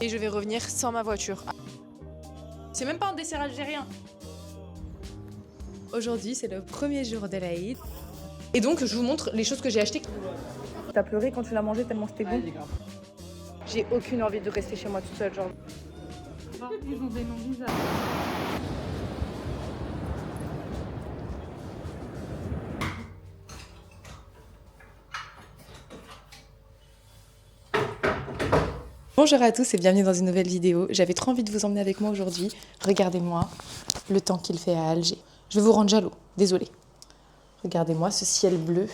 Et je vais revenir sans ma voiture. C'est même pas un dessert algérien. Aujourd'hui, c'est le premier jour de l'Aïd. Et donc, je vous montre les choses que j'ai achetées. T'as pleuré quand tu l'as mangé tellement c'était bon. J'ai aucune envie de rester chez moi toute seule, genre. Ils ont des noms bizarres. Bonjour à tous et bienvenue dans une nouvelle vidéo. J'avais trop envie de vous emmener avec moi aujourd'hui. Regardez-moi le temps qu'il fait à Alger. Je vais vous rendre jaloux, désolée. Regardez-moi ce ciel bleu.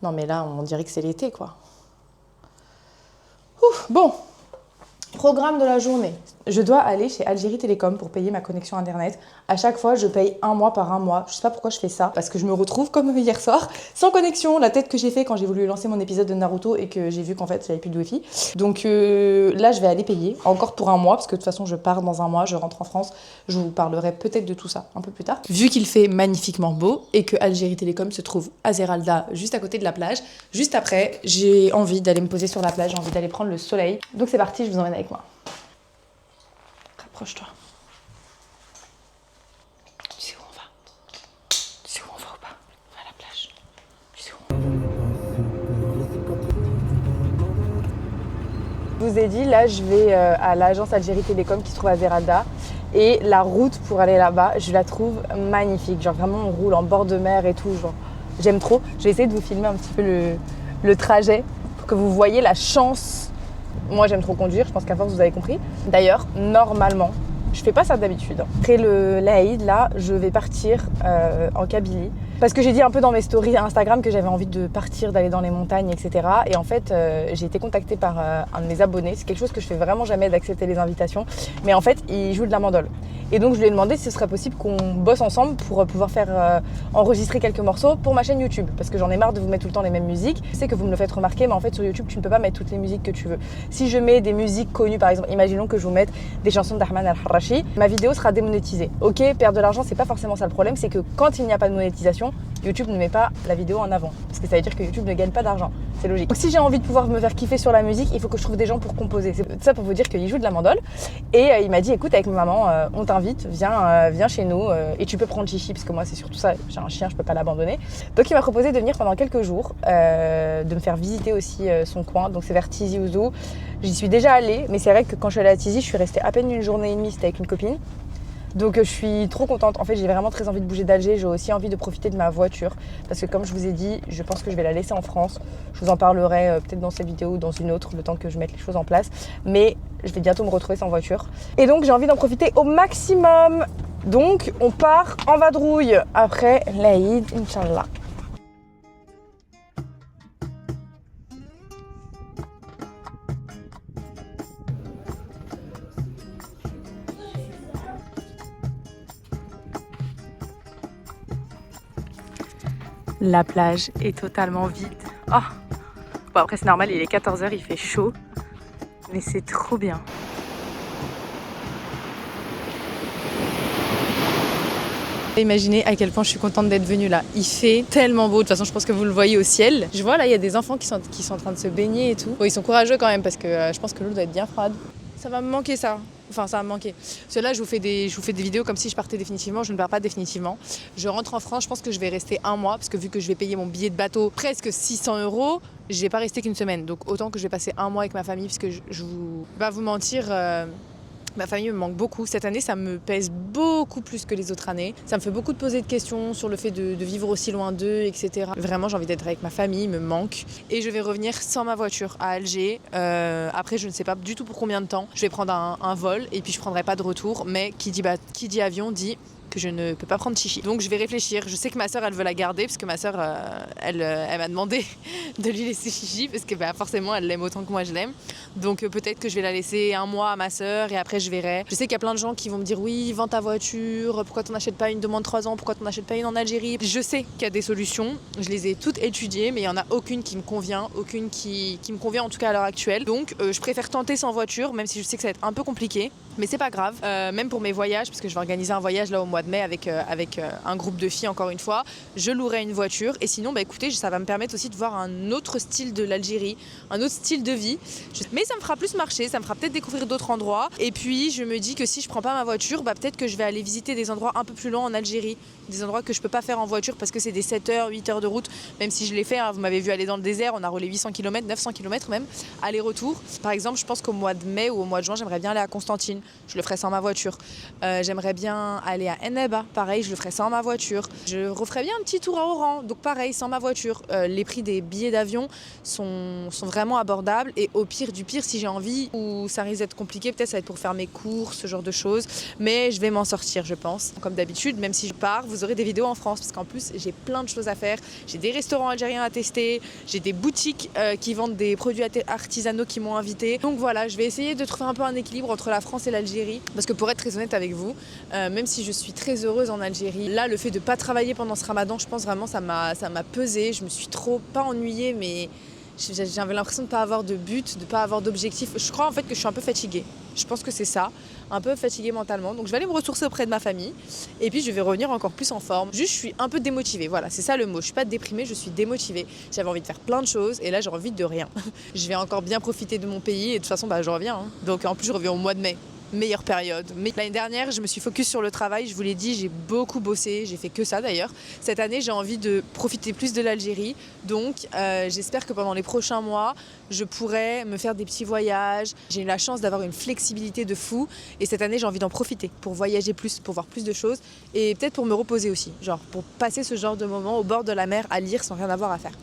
Non mais là, on dirait que c'est l'été quoi. Ouf, bon, programme de la journée. Je dois aller chez Algérie Télécom pour payer ma connexion internet. À chaque fois, je paye un mois par un mois. Je sais pas pourquoi je fais ça, parce que je me retrouve comme hier soir, sans connexion. La tête que j'ai fait quand j'ai voulu lancer mon épisode de Naruto et que j'ai vu qu'en fait, j'avais plus de wifi. Donc là, je vais aller payer encore pour un mois, parce que de toute façon, je pars dans un mois, je rentre en France. Je vous parlerai peut-être de tout ça un peu plus tard. Vu qu'il fait magnifiquement beau et que Algérie Télécom se trouve à Zeralda, juste à côté de la plage, juste après, j'ai envie d'aller me poser sur la plage, j'ai envie d'aller prendre le soleil. Donc c'est parti, je vous emmène avec moi. Rapproche-toi. Tu sais où on va? Tu sais où on va ou pas? On va à la plage. Tu sais où on va? Je vous ai dit, là, je vais à l'agence Algérie Télécom qui se trouve à Zeralda. Et la route pour aller là-bas, je la trouve magnifique. Genre vraiment, on roule en bord de mer et tout. Genre, j'aime trop. Je vais essayer de vous filmer un petit peu le trajet pour que vous voyez la chance. Moi, j'aime trop conduire. Je pense qu'à force, vous avez compris. D'ailleurs, normalement, je fais pas ça d'habitude. Après l'Aïd, là, je vais partir en Kabylie. Parce que j'ai dit un peu dans mes stories Instagram que j'avais envie de partir, d'aller dans les montagnes, etc. Et en fait, j'ai été contactée par un de mes abonnés. C'est quelque chose que je fais vraiment jamais, d'accepter les invitations. Mais en fait, il joue de la mandole. Et donc, je lui ai demandé si ce serait possible qu'on bosse ensemble pour pouvoir faire enregistrer quelques morceaux pour ma chaîne YouTube. Parce que j'en ai marre de vous mettre tout le temps les mêmes musiques. Je sais que vous me le faites remarquer, mais en fait, sur YouTube, tu ne peux pas mettre toutes les musiques que tu veux. Si je mets des musiques connues, par exemple, imaginons que je vous mette des chansons d'Ahmed Al-Harachi, ma vidéo sera démonétisée. Ok, perdre de l'argent, c'est pas forcément ça le problème, c'est que quand il n'y a pas de monétisation, YouTube ne met pas la vidéo en avant. Parce que ça veut dire que YouTube ne gagne pas d'argent. C'est logique. Donc si j'ai envie de pouvoir me faire kiffer sur la musique, il faut que je trouve des gens pour composer. C'est ça pour vous dire qu'il joue de la mandole. Et il m'a dit, écoute, avec ma maman, on t'invite, viens chez nous et tu peux prendre Chichi, parce que moi c'est surtout ça, j'ai un chien, je peux pas l'abandonner. Donc il m'a proposé de venir pendant quelques jours, de me faire visiter aussi son coin. Donc c'est vers Tizi Ouzou. J'y suis déjà allée, mais c'est vrai que quand je suis allée à Tizi, je suis restée à peine une journée et demie, c'était avec une copine. Donc je suis trop contente. En fait, j'ai vraiment très envie de bouger d'Alger. J'ai aussi envie de profiter de ma voiture. Parce que comme je vous ai dit, je pense que je vais la laisser en France. Je vous en parlerai peut-être dans cette vidéo ou dans une autre, le temps que je mette les choses en place. Mais je vais bientôt me retrouver sans voiture. Et donc j'ai envie d'en profiter au maximum. Donc on part en vadrouille après l'Aïd, Inch'Allah. La plage est totalement vide. Oh. Bon, après c'est normal, il est 14h, il fait chaud. Mais c'est trop bien. Imaginez à quel point je suis contente d'être venue là. Il fait tellement beau, de toute façon je pense que vous le voyez au ciel. Je vois là, il y a des enfants qui sont en train de se baigner et tout. Bon, ils sont courageux quand même parce que je pense que l'eau doit être bien froide. Ça va me manquer ça. Enfin, ça va me manquer. Parce que là, je vous fais des vidéos comme si je partais définitivement. Je ne pars pas définitivement. Je rentre en France. Je pense que je vais rester un mois. Parce que vu que je vais payer mon billet de bateau presque 600 €, je ne vais pas rester qu'une semaine. Donc autant que je vais passer un mois avec ma famille. Puisque je vous vais pas vous mentir, ma famille me manque beaucoup. Cette année, ça me pèse beaucoup plus que les autres années. Ça me fait beaucoup de poser de questions sur le fait de vivre aussi loin d'eux, etc. Vraiment, j'ai envie d'être avec ma famille, il me manque. Et je vais revenir sans ma voiture à Alger. Après, je ne sais pas du tout pour combien de temps. Je vais prendre un vol et puis je ne prendrai pas de retour. Mais qui dit avion dit que je ne peux pas prendre Chichi. Donc je vais réfléchir. Je sais que ma sœur, elle veut la garder parce que ma sœur, elle m'a demandé de lui laisser Chichi parce que forcément, elle l'aime autant que moi je l'aime. Donc peut-être que je vais la laisser un mois à ma sœur et après je verrai. Je sais qu'il y a plein de gens qui vont me dire oui, vends ta voiture, pourquoi t'en achètes pas une de moins de 3 ans, pourquoi t'en achètes pas une en Algérie. Je sais qu'il y a des solutions, je les ai toutes étudiées, mais il y en a aucune qui me convient, aucune qui me convient en tout cas à l'heure actuelle. Donc je préfère tenter sans voiture, même si je sais que ça va être un peu compliqué. Mais c'est pas grave, même pour mes voyages, parce que je vais organiser un voyage là au mois de mai avec un groupe de filles encore une fois, je louerai une voiture et sinon écoutez, ça va me permettre aussi de voir un autre style de l'Algérie, un autre style de vie. Mais Mais ça me fera plus marcher, ça me fera peut-être découvrir d'autres endroits. Et puis je me dis que si je prends pas ma voiture, peut-être que je vais aller visiter des endroits un peu plus loin en Algérie. Des endroits que je peux pas faire en voiture parce que c'est des 7 heures, 8 heures de route. Même si je l'ai fait, hein, vous m'avez vu aller dans le désert, on a roulé 800 km, 900 km même, aller-retour. Par exemple, je pense qu'au mois de mai ou au mois de juin, j'aimerais bien aller à Constantine. Je le ferai sans ma voiture. J'aimerais bien aller à Enneba, pareil, je le ferai sans ma voiture. Je referais bien un petit tour à Oran, donc pareil, sans ma voiture. Les prix des billets d'avion sont vraiment abordables et au pire du pire, si j'ai envie, ou ça risque d'être compliqué, peut-être ça va être pour faire mes courses, ce genre de choses. Mais je vais m'en sortir, je pense. Comme d'habitude, même si je pars, vous aurez des vidéos en France parce qu'en plus, j'ai plein de choses à faire. J'ai des restaurants algériens à tester, j'ai des boutiques qui vendent des produits artisanaux qui m'ont invité. Donc voilà, je vais essayer de trouver un peu un équilibre entre la France et l'Algérie. Parce que pour être très honnête avec vous, même si je suis très heureuse en Algérie, là, le fait de ne pas travailler pendant ce ramadan, je pense vraiment ça m'a pesé. Je me suis trop, pas ennuyée, mais j'avais l'impression de ne pas avoir de but, de ne pas avoir d'objectif. Je crois en fait que je suis un peu fatiguée. Je pense que c'est ça, un peu fatiguée mentalement. Donc je vais aller me ressourcer auprès de ma famille et puis je vais revenir encore plus en forme. Juste, je suis un peu démotivée. Voilà, c'est ça le mot. Je suis pas déprimée, je suis démotivée. J'avais envie de faire plein de choses et là j'ai envie de rien. Je vais encore bien profiter de mon pays et de toute façon, je reviens. Hein. Donc en plus, je reviens au mois de mai. Meilleure période. Mais l'année dernière, je me suis focus sur le travail. Je vous l'ai dit, j'ai beaucoup bossé. J'ai fait que ça d'ailleurs. Cette année, j'ai envie de profiter plus de l'Algérie. Donc, j'espère que pendant les prochains mois, je pourrai me faire des petits voyages. J'ai eu la chance d'avoir une flexibilité de fou. Et cette année, j'ai envie d'en profiter pour voyager plus, pour voir plus de choses. Et peut-être pour me reposer aussi. Genre, pour passer ce genre de moment au bord de la mer à lire sans rien avoir à faire.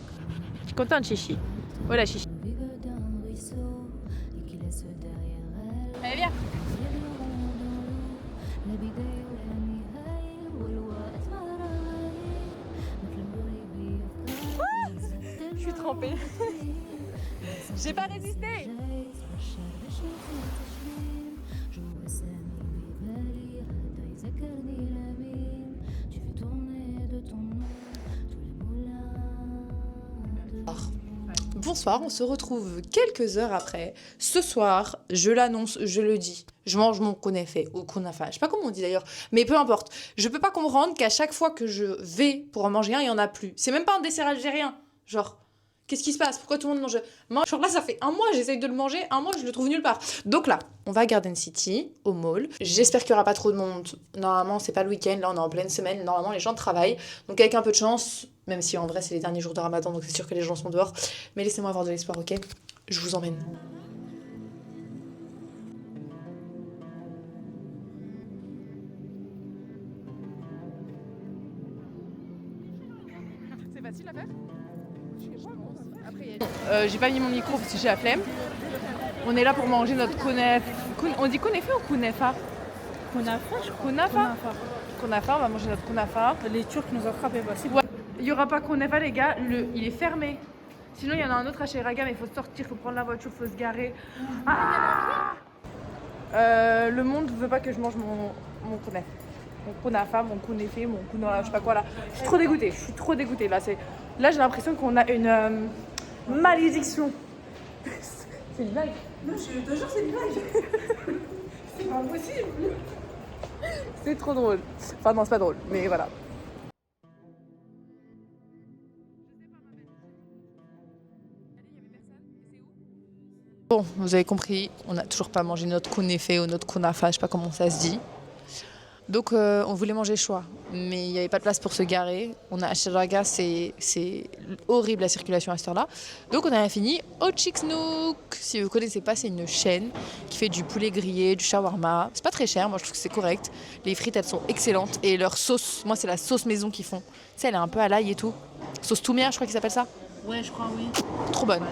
Je suis contente, Chichi. Voilà, Chichi. Allez, viens. Je suis trempée. J'ai pas résisté. Bonsoir, on se retrouve quelques heures après. Ce soir, je l'annonce, je le dis. Je mange mon kunefe ou kunafa. Je sais pas comment on dit d'ailleurs, mais peu importe. Je peux pas comprendre qu'à chaque fois que je vais pour en manger un, il y en a plus. C'est même pas un dessert algérien. Genre, qu'est-ce qui se passe? Pourquoi tout le monde mange? Genre là, ça fait un mois, j'essaye de le manger. Un mois, je le trouve nulle part. Donc là, on va à Garden City, au mall. J'espère qu'il y aura pas trop de monde. Normalement, c'est pas le week-end. Là, on est en pleine semaine. Normalement, les gens travaillent. Donc avec un peu de chance, même si en vrai, c'est les derniers jours de Ramadan, donc c'est sûr que les gens sont dehors. Mais laissez-moi avoir de l'espoir, ok? Je vous emmène. C'est facile à faire? J'ai pas mis mon micro parce que j'ai la flemme. On est là pour manger notre kunefa. On dit kunefa ou kunefa? Kunafa, on va manger notre kunafa. Les Turcs nous ont frappé, c'est ouais. Il y aura pas kunefa les gars, il est fermé. Sinon il y en a un autre à Cheraga mais il faut sortir, il faut prendre la voiture, il faut se garer. Le monde veut pas que je mange mon kunefa. Mon kunafa, mon kunefe, mon kunola, je sais pas quoi là. Je suis trop dégoûtée. Là j'ai l'impression qu'on a une malédiction. C'est une blague. Non, je te jure, c'est une blague. C'est pas possible. C'est trop drôle. Enfin non, c'est pas drôle, mais voilà. Bon, vous avez compris, on n'a toujours pas mangé notre kunefe ou notre kunafa, je sais pas comment ça se dit. Donc on voulait manger choix, mais il n'y avait pas de place pour se garer. On a à Cheraga, c'est horrible la circulation à cette heure-là. Donc on a fini au Chick Nook. Si vous connaissez pas, c'est une chaîne qui fait du poulet grillé, du shawarma. C'est pas très cher, moi je trouve que c'est correct. Les frites elles sont excellentes et leur sauce, moi c'est la sauce maison qu'ils font. Tu sais, elle est un peu à l'ail et tout. Sauce toumia, je crois qu'ils s'appelle ça. Ouais, je crois, oui. Trop bonne.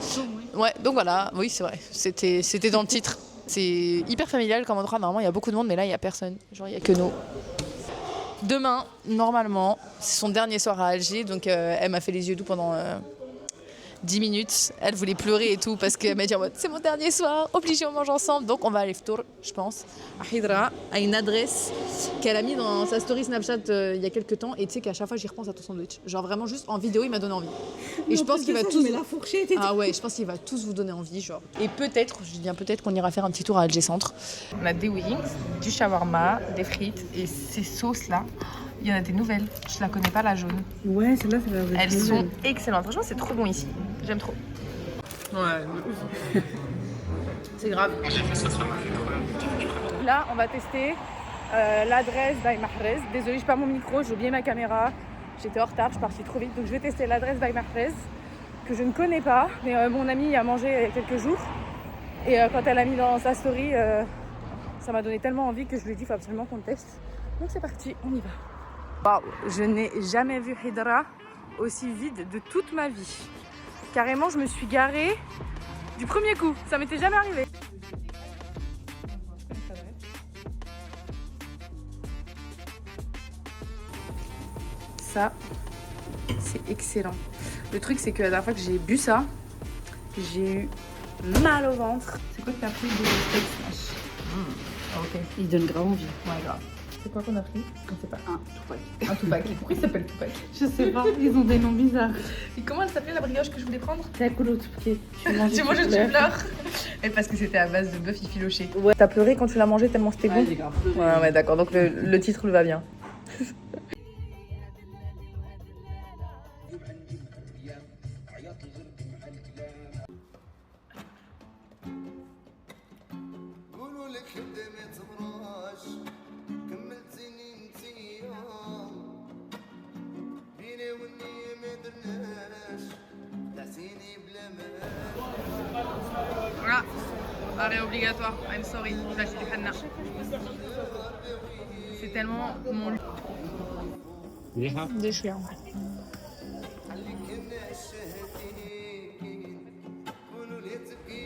Ouais, donc voilà, oui c'est vrai, c'était dans le titre. C'est hyper familial comme endroit, normalement il y a beaucoup de monde mais là il n'y a personne, genre il n'y a que nous. Demain, normalement, c'est son dernier soir à Alger, donc elle m'a fait les yeux doux pendant 10 minutes. Elle voulait pleurer et tout parce qu'elle m'a dit en mode c'est mon dernier soir, obligé on mange ensemble, donc on va aller ftour, je pense, à Hydra, à une adresse qu'elle a mis dans sa story Snapchat il y a quelques temps et tu sais qu'à chaque fois j'y repense à ton sandwich. Genre vraiment juste en vidéo il m'a donné envie. Et je pense qu'il va tous... la fourchette et ah ouais, je pense qu'il va tous vous donner envie, genre. Et peut-être, je dis bien peut-être qu'on ira faire un petit tour à Alger Centre. On a des wings, du shawarma, des frites et ces sauces là. Il y en a des nouvelles, je la connais pas la jaune. Ouais, celle-là, c'est la elles sont excellentes, franchement c'est trop bon ici, j'aime trop. Ouais, C'est grave. Là, on va tester l'adresse d'Aï Mahrez. Désolée, je perds mon micro, j'ai oublié ma caméra. J'étais en retard, je suis partie trop vite. Donc je vais tester l'adresse d'Aï Mahrez, que je ne connais pas. Mais mon amie y a mangé il y a quelques jours. Et quand elle a mis dans sa story, ça m'a donné tellement envie que je lui ai dit qu'il faut absolument qu'on le teste. Donc c'est parti, on y va. Waouh, je n'ai jamais vu Hydra aussi vide de toute ma vie. Carrément, je me suis garée du premier coup. Ça m'était jamais arrivé. Ça, c'est excellent. Le truc, c'est que la dernière fois que j'ai bu ça, j'ai eu mal au ventre. C'est quoi que t'as pris de steak smash? Ok. Il donne grave envie. Ouais, grave. C'est quoi qu'on a pris? Je ne sais pas. Un Tupac. Un Tupac. Pourquoi il s'appelle Tupac? Je sais pas, ils ont des noms bizarres. Et comment elle s'appelait la brioche que je voulais prendre? C'est cool Tupac. Tu manges Tu manges, tu pleures. Et parce que c'était à base de bœuf effiloché. Ouais. T'as pleuré quand tu l'as mangé tellement c'était bon? j'ai grave pleuré. Ouais, d'accord. Donc le titre lui va bien. Voilà, arrêt obligatoire. I'm sorry, je vais acheter du henna. C'est tellement mon... Des chouilles.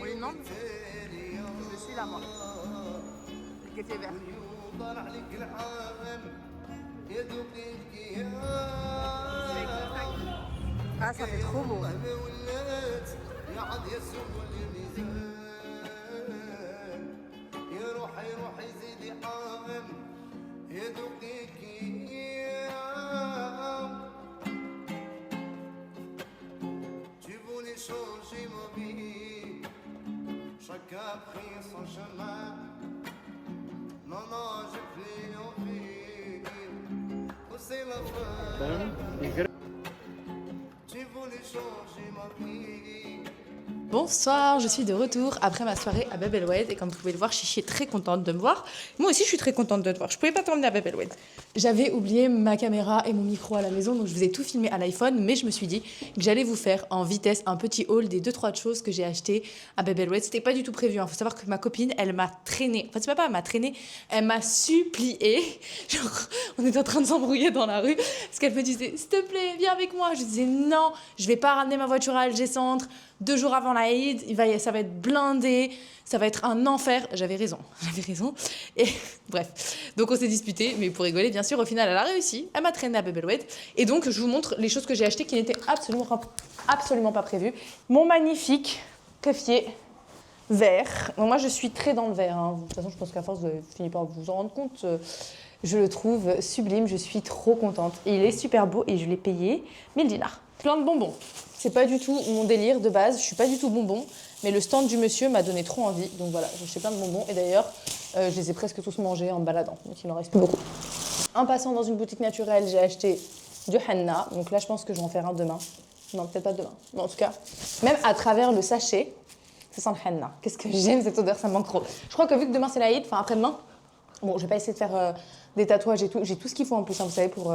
On lui demande? Je suis là, moi. Le café vert. Ah, ça fait trop beau. Tu voulais changer ma vie, chacun a pris son chemin. Non, j'ai plus envie, oh, c'est la fin. Tu voulais changer ma vie. Bonsoir, je suis de retour après ma soirée à Bab El Oued et comme vous pouvez le voir, Chichi est très contente de me voir. Moi aussi, je suis très contente de te voir. Je pouvais pas t'emmener à Bab El Oued. J'avais oublié ma caméra et mon micro à la maison, donc je vous ai tout filmé à l'iPhone, mais je me suis dit que j'allais vous faire en vitesse un petit haul des 2-3 choses que j'ai achetées à Bab El Oued. C'était pas du tout prévu. Faut savoir que ma copine, elle m'a traînée. Enfin, c'est pas elle m'a traînée, elle m'a supplié. Genre, on était en train de s'embrouiller dans la rue parce qu'elle me disait, s'il te plaît, viens avec moi. Je disais non, je vais pas ramener ma voiture à Alger Centre. 2 jours avant la Eid, ça va être blindé, ça va être un enfer. J'avais raison. Et bref, donc on s'est disputé, mais pour rigoler, bien sûr, au final, elle a réussi. Elle m'a traîné à Bab El Oued. Et donc, je vous montre les choses que j'ai achetées qui n'étaient absolument pas prévues. Mon magnifique keffier vert. Donc, moi, je suis très dans le vert. Hein. De toute façon, je pense qu'à force, vous finissez par vous en rendre compte. Je le trouve sublime, je suis trop contente. Et il est super beau et je l'ai payé 1000 dinars. Plein de bonbons. C'est pas du tout mon délire de base, je suis pas du tout bonbon, mais le stand du monsieur m'a donné trop envie. Donc voilà, j'ai acheté plein de bonbons et d'ailleurs, je les ai presque tous mangés en me baladant, donc il n'en reste plus beaucoup. En passant dans une boutique naturelle, j'ai acheté du henna. Donc là, je pense que je vais en faire un demain. Non, peut-être pas demain. Mais en tout cas, même à travers le sachet, ça sent le henna. Qu'est-ce que j'aime cette odeur, ça me manque trop. Je crois que vu que demain c'est la Eid, enfin après-demain, bon, je vais pas essayer de faire des tatouages et tout. J'ai tout ce qu'il faut en plus, hein, vous savez, pour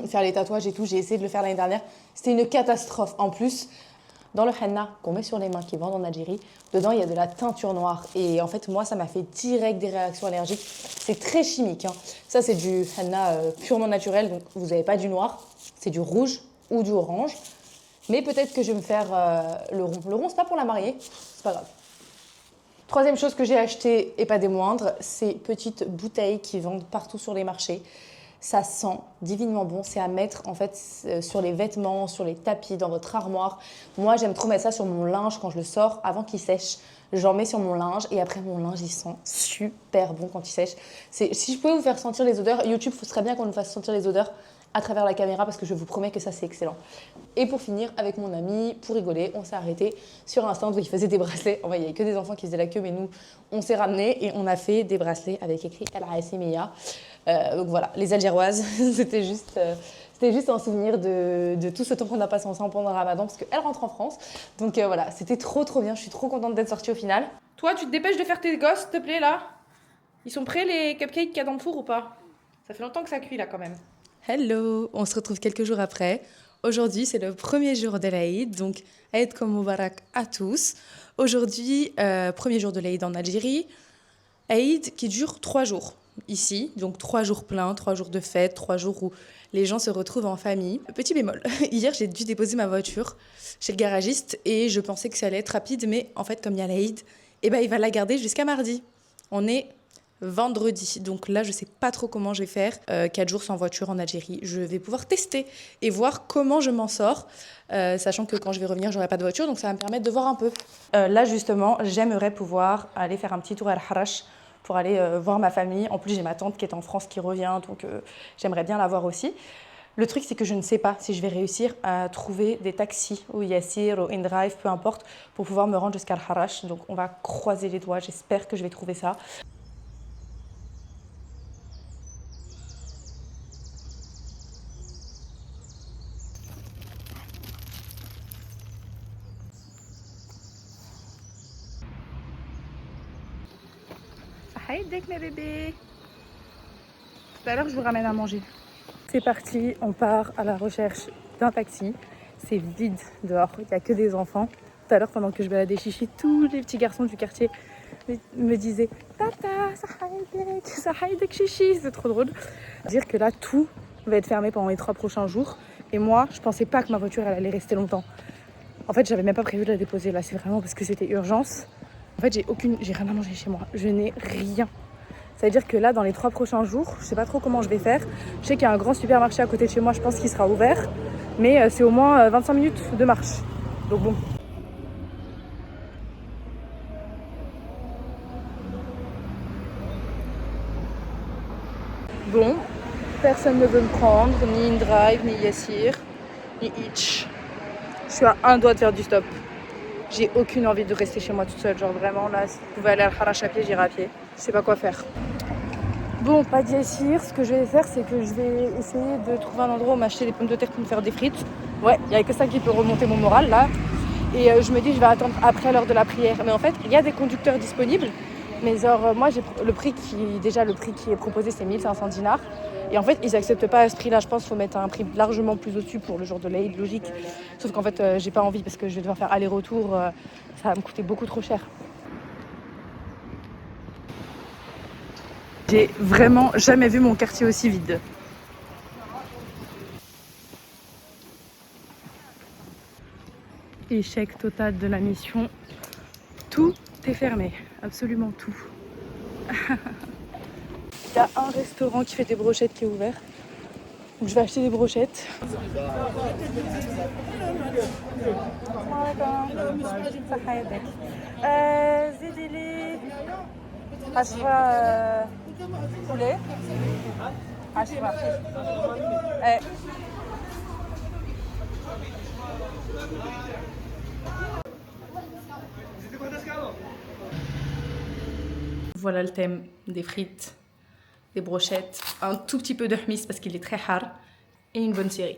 faire les tatouages et tout. J'ai essayé de le faire l'année dernière. C'était une catastrophe. En plus, dans le henna qu'on met sur les mains, qui vendent en Algérie, dedans, il y a de la teinture noire. Et en fait, moi, ça m'a fait direct des réactions allergiques. C'est très chimique. Hein. Ça, c'est du henna purement naturel. Donc, vous n'avez pas du noir. C'est du rouge ou du orange. Mais peut-être que je vais me faire le rond. Le rond, c'est pas pour la mariée. C'est pas grave. Troisième chose que j'ai achetée, et pas des moindres, ces petites bouteilles qui vendent partout sur les marchés. Ça sent divinement bon, c'est à mettre en fait sur les vêtements, sur les tapis, dans votre armoire. Moi, j'aime trop mettre ça sur mon linge quand je le sors avant qu'il sèche. J'en mets sur mon linge et après mon linge, il sent super bon quand il sèche. Si je pouvais vous faire sentir les odeurs, YouTube, ce serait bien qu'on nous fasse sentir les odeurs à travers la caméra parce que je vous promets que ça, c'est excellent. Et pour finir, avec mon ami, pour rigoler, on s'est arrêté sur un stand où il faisait des bracelets. En vrai, il n'y avait que des enfants qui faisaient la queue, mais nous, on s'est ramenés et on a fait des bracelets avec écrit El Hassimiya. Donc voilà, les Algéroises, c'était juste C'était juste un souvenir de tout ce temps qu'on a passé ensemble pendant le Ramadan parce qu'elle rentre en France. Donc voilà, c'était trop bien. Je suis trop contente d'être sortie au final. Toi, tu te dépêches de faire tes gosses, s'il te plaît, là. Ils sont prêts, les cupcakes qu'il y a dans le four ou pas? Ça fait longtemps que ça cuit, là, quand même. Hello, on se retrouve quelques jours après. Aujourd'hui, c'est le premier jour de l'Aïd, donc Aïd comme Moubarak à tous. Aujourd'hui, premier jour de l'Aïd en Algérie. Aïd qui dure 3 jours ici, donc 3 jours pleins, 3 jours de fête, 3 jours où les gens se retrouvent en famille. Petit bémol, hier j'ai dû déposer ma voiture chez le garagiste et je pensais que ça allait être rapide, mais en fait comme il y a l'Aïd, il va la garder jusqu'à mardi. On est vendredi, donc là je sais pas trop comment je vais faire 4 jours sans voiture en Algérie. Je vais pouvoir tester et voir comment je m'en sors, sachant que quand je vais revenir j'aurai pas de voiture, donc ça va me permettre de voir un peu. Là justement j'aimerais pouvoir aller faire un petit tour à Al-Harash pour aller voir ma famille. En plus j'ai ma tante qui est en France qui revient, donc j'aimerais bien la voir aussi. Le truc, c'est que je ne sais pas si je vais réussir à trouver des taxis ou Yassir ou InDrive, peu importe, pour pouvoir me rendre jusqu'à Al-Harash. Donc on va croiser les doigts, j'espère que je vais trouver ça. Haïdek mes bébés. Tout à l'heure je vous ramène à manger. C'est parti, on part à la recherche d'un taxi. C'est vide dehors, il n'y a que des enfants. Tout à l'heure pendant que je baladais chichi, tous les petits garçons du quartier me disaient Tata, ça haïdek chichi, c'est trop drôle. Dire que là tout va être fermé pendant les 3 prochains jours. Et moi je pensais pas que ma voiture elle allait rester longtemps. En fait j'avais même pas prévu de la déposer là, c'est vraiment parce que c'était urgence. En fait, j'ai rien à manger chez moi. Je n'ai rien. Ça veut dire que là, dans les 3 prochains jours, je sais pas trop comment je vais faire. Je sais qu'il y a un grand supermarché à côté de chez moi, je pense qu'il sera ouvert. Mais c'est au moins 25 minutes de marche. Donc bon. Bon, personne ne veut me prendre, ni InDrive, ni Yassir, ni Itch. Je suis à un doigt de faire du stop. J'ai aucune envie de rester chez moi toute seule. Genre vraiment là, si je pouvais aller à Al-Harash à pied, j'irais à pied. Je sais pas quoi faire. Bon, pas de Yassir. Ce que je vais faire, c'est que je vais essayer de trouver un endroit où m'acheter des pommes de terre pour me faire des frites. Ouais, il n'y a que ça qui peut remonter mon moral là. Et je me dis, je vais attendre après l'heure de la prière. Mais en fait, il y a des conducteurs disponibles. Mais genre, moi, j'ai le prix qui est proposé, c'est 1500 dinars. Et en fait, ils acceptent pas à ce prix-là. Je pense qu'il faut mettre un prix largement plus au-dessus pour le jour de l'Aïd, logique. Sauf qu'en fait, j'ai pas envie parce que je vais devoir faire aller-retour. Ça va me coûter beaucoup trop cher. J'ai vraiment jamais vu mon quartier aussi vide. Échec total de la mission. Tout est fermé, absolument tout. Il y a un restaurant qui fait des brochettes qui est ouvert. Donc je vais acheter des brochettes. Zidili. Ashra poulet. Ashra. Voilà le thème des frites, des brochettes, un tout petit peu de hmis parce qu'il est très hard et une bonne série.